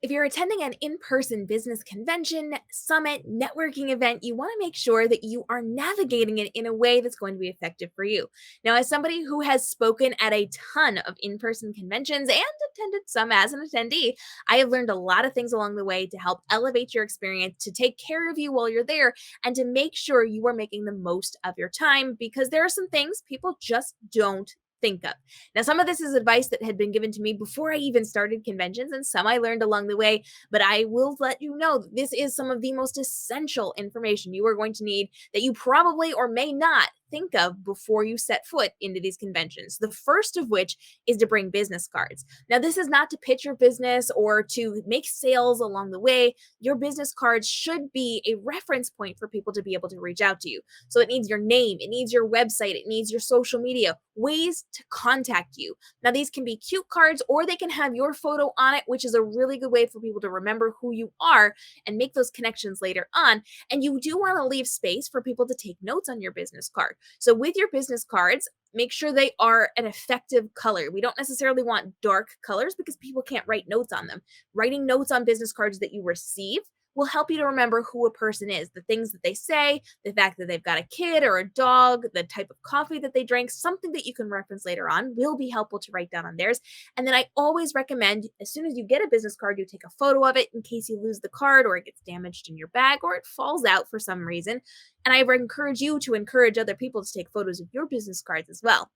If you're attending an in person business convention, summit, networking event, you want to make sure that you are navigating it in a way that's going to be effective for you. Now, as somebody who has spoken at a ton of in person conventions and attended some as an attendee, I have learned a lot of things along the way to help elevate your experience, to take care of you while you're there, and to make sure you are making the most of your time because there are some things people just don't think of. Now, some of this is advice that had been given to me before I even started conventions, and some I learned along the way. But I will let you know that this is some of the most essential information you are going to need that you probably or may not think of before you set foot into these conventions. The first of which is to bring business cards. Now, this is not to pitch your business or to make sales along the way. Your business cards should be a reference point for people to be able to reach out to you. So it needs your name, it needs your website, it needs your social media, ways to contact you. Now, these can be cute cards or they can have your photo on it, which is a really good way for people to remember who you are and make those connections later on. And you do want to leave space for people to take notes on your business card. So, with your business cards, make sure they are an effective color. We don't necessarily want dark colors because people can't write notes on them. Writing notes on business cards that you receive will help you to remember who a person is, the things that they say, the fact that they've got a kid or a dog, the type of coffee that they drank, something that you can reference later on will be helpful to write down on theirs. And then I always recommend as soon as you get a business card, you take a photo of it in case you lose the card or it gets damaged in your bag or it falls out for some reason. And I would encourage you to encourage other people to take photos of your business cards as well.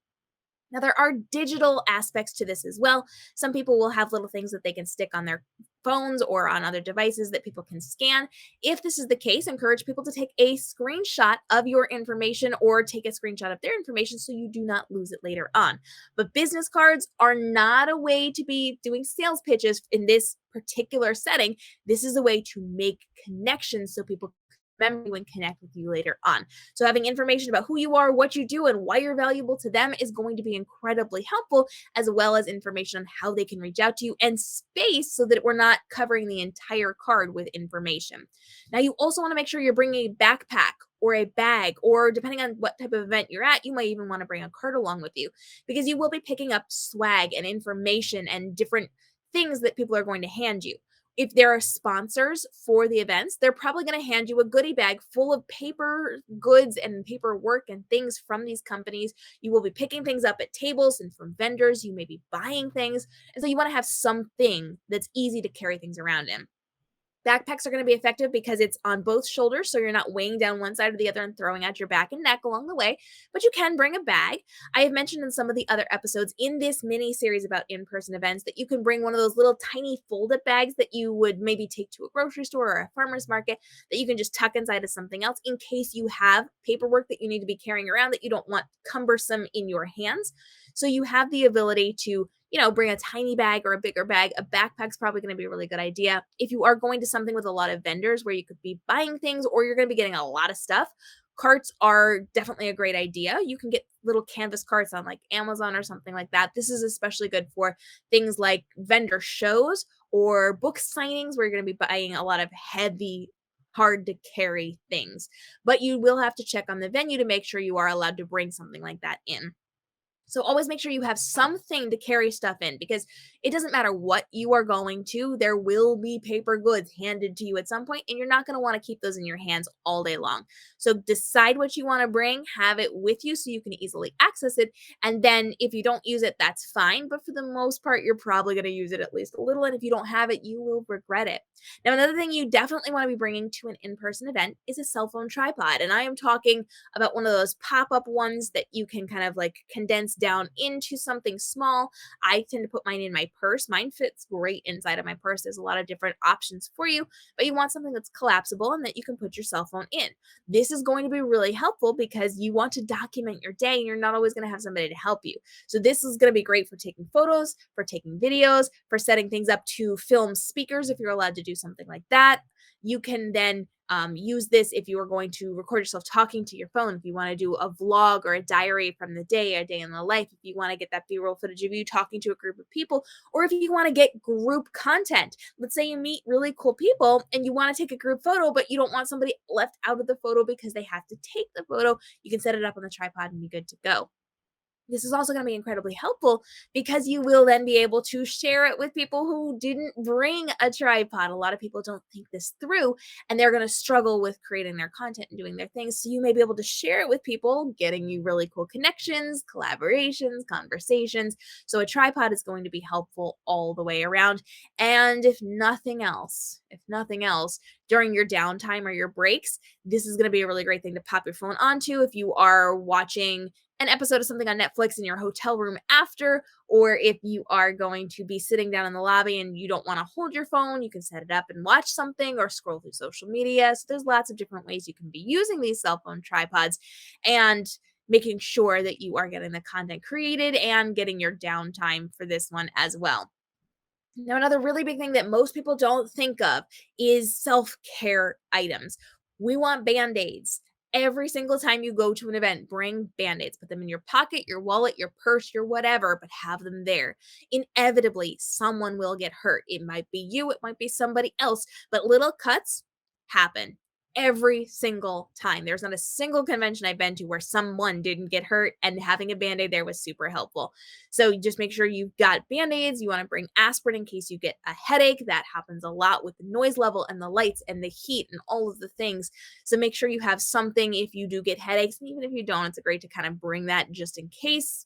Now, there are digital aspects to this as well. Some people will have little things that they can stick on their phones or on other devices that people can scan. If this is the case, encourage people to take a screenshot of your information or take a screenshot of their information so you do not lose it later on. But business cards are not a way to be doing sales pitches in this particular setting. This is a way to make connections so people remember you and connect with you later on. So having information about who you are, what you do, and why you're valuable to them is going to be incredibly helpful, as well as information on how they can reach out to you and space so that we're not covering the entire card with information. Now, you also want to make sure you're bringing a backpack or a bag, or depending on what type of event you're at, you might even want to bring a card along with you because you will be picking up swag and information and different things that people are going to hand you. If there are sponsors for the events, they're probably going to hand you a goodie bag full of paper goods and paperwork and things from these companies. You will be picking things up at tables and from vendors. You may be buying things. And so you want to have something that's easy to carry things around in. Backpacks are going to be effective because it's on both shoulders, so you're not weighing down one side or the other and throwing out your back and neck along the way, but you can bring a bag. I have mentioned in some of the other episodes in this mini series about in person events that you can bring one of those little tiny fold up bags that you would maybe take to a grocery store or a farmer's market that you can just tuck inside of something else in case you have paperwork that you need to be carrying around that you don't want cumbersome in your hands. So you have the ability to bring a tiny bag or a bigger bag. A backpack's probably going to be a really good idea. If you are going to something with a lot of vendors where you could be buying things or you're going to be getting a lot of stuff, carts are definitely a great idea. You can get little canvas carts on like Amazon or something like that. This is especially good for things like vendor shows or book signings where you're going to be buying a lot of heavy, hard to carry things. But you will have to check on the venue to make sure you are allowed to bring something like that in. So always make sure you have something to carry stuff in because it doesn't matter what you are going to, there will be paper goods handed to you at some point, and you're not going to want to keep those in your hands all day long. So decide what you want to bring, have it with you so you can easily access it. And then if you don't use it, that's fine. But for the most part, you're probably going to use it at least a little. And if you don't have it, you will regret it. Now, another thing you definitely want to be bringing to an in person event is a cell phone tripod. And I am talking about one of those pop up ones that you can kind of like condense down into something small. I tend to put mine in my purse. Mine fits great inside of my purse. There's a lot of different options for you, but you want something that's collapsible and that you can put your cell phone in. This is going to be really helpful because you want to document your day and you're not always going to have somebody to help you. So this is going to be great for taking photos, for taking videos, for setting things up to film speakers if you're allowed to do something like that. You can then use this if you are going to record yourself talking to your phone, if you want to do a vlog or a diary from the day, a day in the life, if you want to get that B-roll footage of you talking to a group of people, or if you want to get group content. Let's say you meet really cool people and you want to take a group photo, but you don't want somebody left out of the photo because they have to take the photo. You can set it up on the tripod and be good to go. This is also going to be incredibly helpful because you will then be able to share it with people who didn't bring a tripod. A lot of people don't think this through and they're going to struggle with creating their content and doing their things. So you may be able to share it with people, getting you really cool connections, collaborations, conversations. So a tripod is going to be helpful all the way around. And if nothing else, during your downtime or your breaks, this is going to be a really great thing to pop your phone onto if you are watching an episode of something on Netflix in your hotel room after, or if you are going to be sitting down in the lobby and you don't want to hold your phone, you can set it up and watch something or scroll through social media. So there's lots of different ways you can be using these cell phone tripods and making sure that you are getting the content created and getting your downtime for this one as well. Now, another really big thing that most people don't think of is self care items. We want band aids. Every single time you go to an event, bring band aids. Put them in your pocket, your wallet, your purse, your whatever, but have them there. Inevitably, someone will get hurt. It might be you, it might be somebody else, but little cuts happen every single time. There's not a single convention I've been to where someone didn't get hurt, and having a band aid there was super helpful. So just make sure you've got band-aids. You want to bring aspirin in case you get a headache. That happens a lot with the noise level and the lights and the heat and all of the things. So make sure you have something if you do get headaches. And even if you don't, it's great to kind of bring that just in case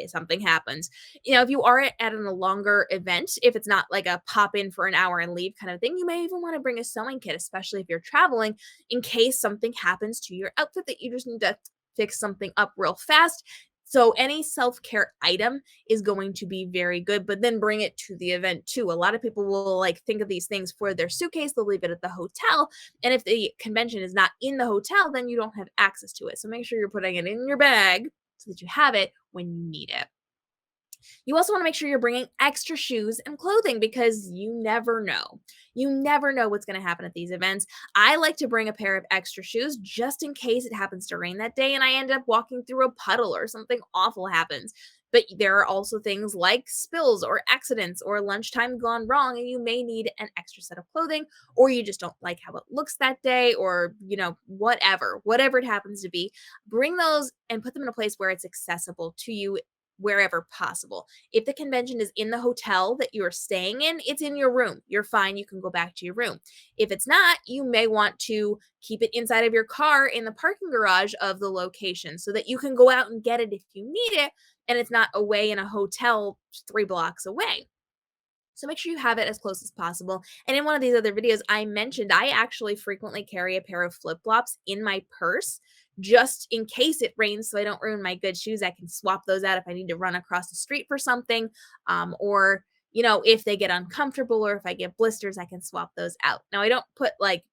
something happens. If you are at a longer event, if it's not like a pop in for an hour and leave kind of thing, you may even want to bring a sewing kit, especially if you're traveling, in case something happens to your outfit that you just need to fix something up real fast. So any self-care item is going to be very good, but then bring it to the event too. A lot of people will like think of these things for their suitcase, they'll leave it at the hotel. And if the convention is not in the hotel, then you don't have access to it. So make sure you're putting it in your bag so that you have it when you need it. You also want to make sure you're bringing extra shoes and clothing because you never know. You never know what's going to happen at these events. I like to bring a pair of extra shoes just in case it happens to rain that day and I end up walking through a puddle or something awful happens. But there are also things like spills or accidents or lunchtime gone wrong, and you may need an extra set of clothing, or you just don't like how it looks that day, or, whatever it happens to be. Bring those and put them in a place where it's accessible to you wherever possible. If the convention is in the hotel that you're staying in, it's in your room. You're fine. You can go back to your room. If it's not, you may want to keep it inside of your car in the parking garage of the location so that you can go out and get it if you need it and it's not away in a hotel 3 blocks away. So make sure you have it as close as possible. And in one of these other videos, I mentioned I actually frequently carry a pair of flip flops in my purse just in case it rains so I don't ruin my good shoes. I can swap those out if I need to run across the street for something. Or, if they get uncomfortable or if I get blisters, I can swap those out. Now, I don't put like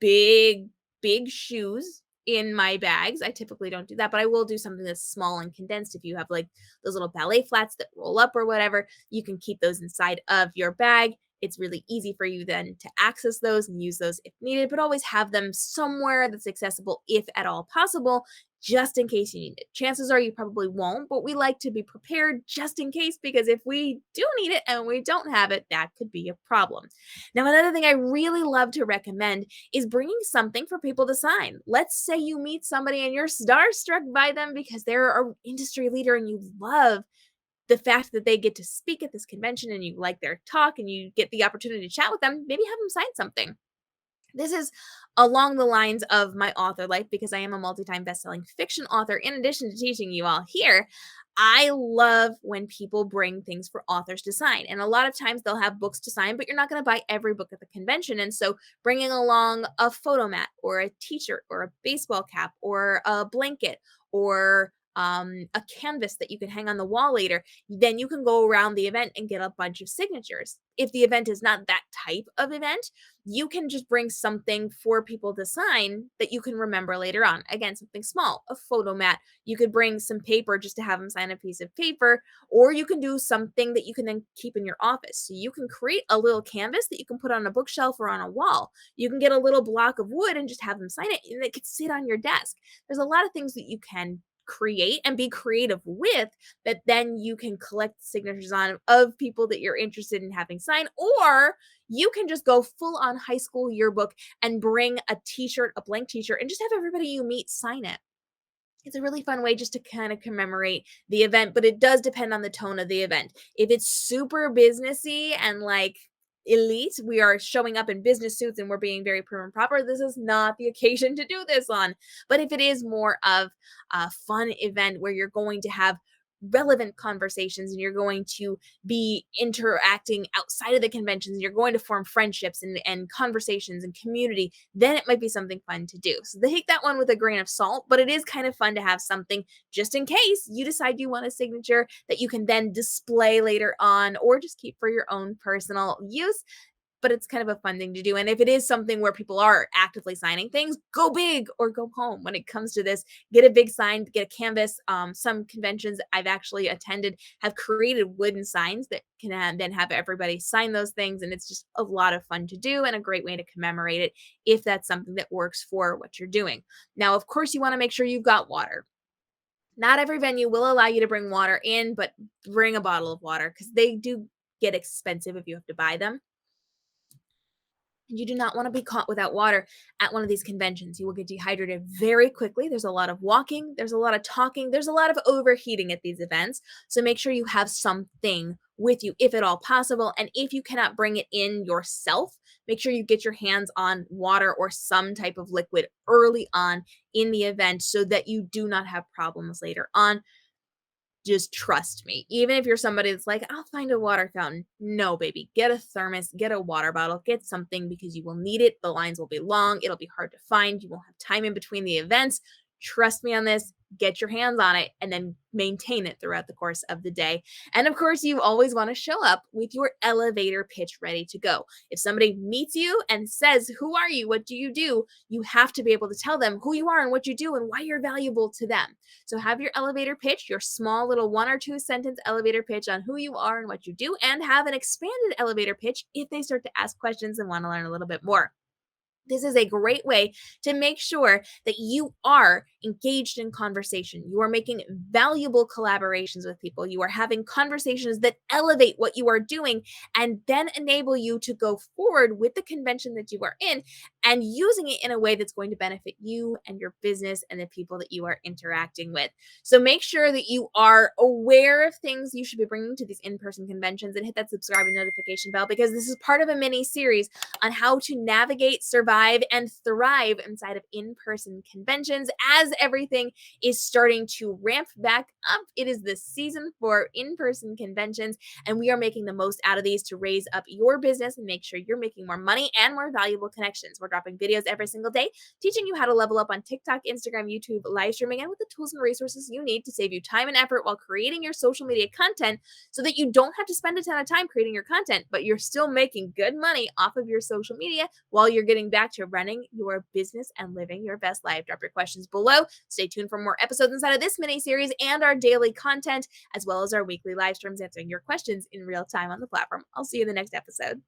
big, big shoes in my bags. I typically don't do that, but I will do something that's small and condensed. If you have like those little ballet flats that roll up or whatever, you can keep those inside of your bag. It's really easy for you then to access those and use those if needed, but always have them somewhere that's accessible if at all possible, just in case you need it. Chances are you probably won't, but we like to be prepared just in case because if we do need it and we don't have it, that could be a problem. Now, another thing I really love to recommend is bringing something for people to sign. Let's say you meet somebody and you're starstruck by them because they're an industry leader and you love the fact that they get to speak at this convention and you like their talk and you get the opportunity to chat with them, maybe have them sign something. This is along the lines of my author life because I am a multi-time best-selling fiction author. In addition to teaching you all here, I love when people bring things for authors to sign. And a lot of times they'll have books to sign, but you're not going to buy every book at the convention. And so bringing along a photo mat or a t-shirt or a baseball cap or a blanket or a canvas that you can hang on the wall later, then you can go around the event and get a bunch of signatures. If the event is not that type of event, you can just bring something for people to sign that you can remember later on. Again, something small, a photo mat. You could bring some paper just to have them sign a piece of paper, or you can do something that you can then keep in your office. So you can create a little canvas that you can put on a bookshelf or on a wall. You can get a little block of wood and just have them sign it, and it could sit on your desk. There's a lot of things that you can create and be creative with that then you can collect signatures on of people that you're interested in having sign, or you can just go full on high school yearbook and bring a t-shirt, a blank t-shirt, and just have everybody you meet sign it. It's a really fun way just to kind of commemorate the event, but it does depend on the tone of the event. If it's super businessy and like elite, we are showing up in business suits and we're being very prim and proper. This is not the occasion to do this on. But if it is more of a fun event where you're going to have relevant conversations and you're going to be interacting outside of the conventions and you're going to form friendships and conversations and community, then it might be something fun to do. So take that one with a grain of salt, but it is kind of fun to have something just in case you decide you want a signature that you can then display later on or just keep for your own personal use. But it's kind of a fun thing to do. And if it is something where people are actively signing things, go big or go home when it comes to this. Get a big sign, get a canvas. Some conventions I've actually attended have created wooden signs that can then have everybody sign those things. And it's just a lot of fun to do and a great way to commemorate it if that's something that works for what you're doing. Now, of course, you want to make sure you've got water. Not every venue will allow you to bring water in, but bring a bottle of water because they do get expensive if you have to buy them. You do not want to be caught without water at one of these conventions. You will get dehydrated very quickly. There's a lot of walking, there's a lot of talking, there's a lot of overheating at these events. So make sure you have something with you if at all possible. And if you cannot bring it in yourself, make sure you get your hands on water or some type of liquid early on in the event so that you do not have problems later on. Just trust me. Even if you're somebody that's like, "I'll find a water fountain." No, baby. Get a thermos, get a water bottle, get something because you will need it. The lines will be long. It'll be hard to find. You won't have time in between the events. Trust me on this. Get your hands on it and then maintain it throughout the course of the day. And of course, you always want to show up with your elevator pitch ready to go. If somebody meets you and says, "Who are you? What do you do?" you have to be able to tell them who you are and what you do and why you're valuable to them. So have your elevator pitch, your small little 1 or 2 sentence elevator pitch on who you are and what you do, and have an expanded elevator pitch if they start to ask questions and want to learn a little bit more. This is a great way to make sure that you are engaged in conversation. You are making valuable collaborations with people. You are having conversations that elevate what you are doing and then enable you to go forward with the convention that you are in and using it in a way that's going to benefit you and your business and the people that you are interacting with. So make sure that you are aware of things you should be bringing to these in person conventions and hit that subscribe and notification bell because this is part of a mini series on how to navigate, survive, and thrive inside of in person conventions as everything is starting to ramp back up. It is the season for in person conventions, and we are making the most out of these to raise up your business and make sure you're making more money and more valuable connections. We're dropping videos every single day, teaching you how to level up on TikTok, Instagram, YouTube, live streaming, and with the tools and resources you need to save you time and effort while creating your social media content so that you don't have to spend a ton of time creating your content, but you're still making good money off of your social media while you're getting back to running your business and living your best life. Drop your questions below. Stay tuned for more episodes inside of this mini series and our daily content, as well as our weekly live streams answering your questions in real time on the platform. I'll see you in the next episode.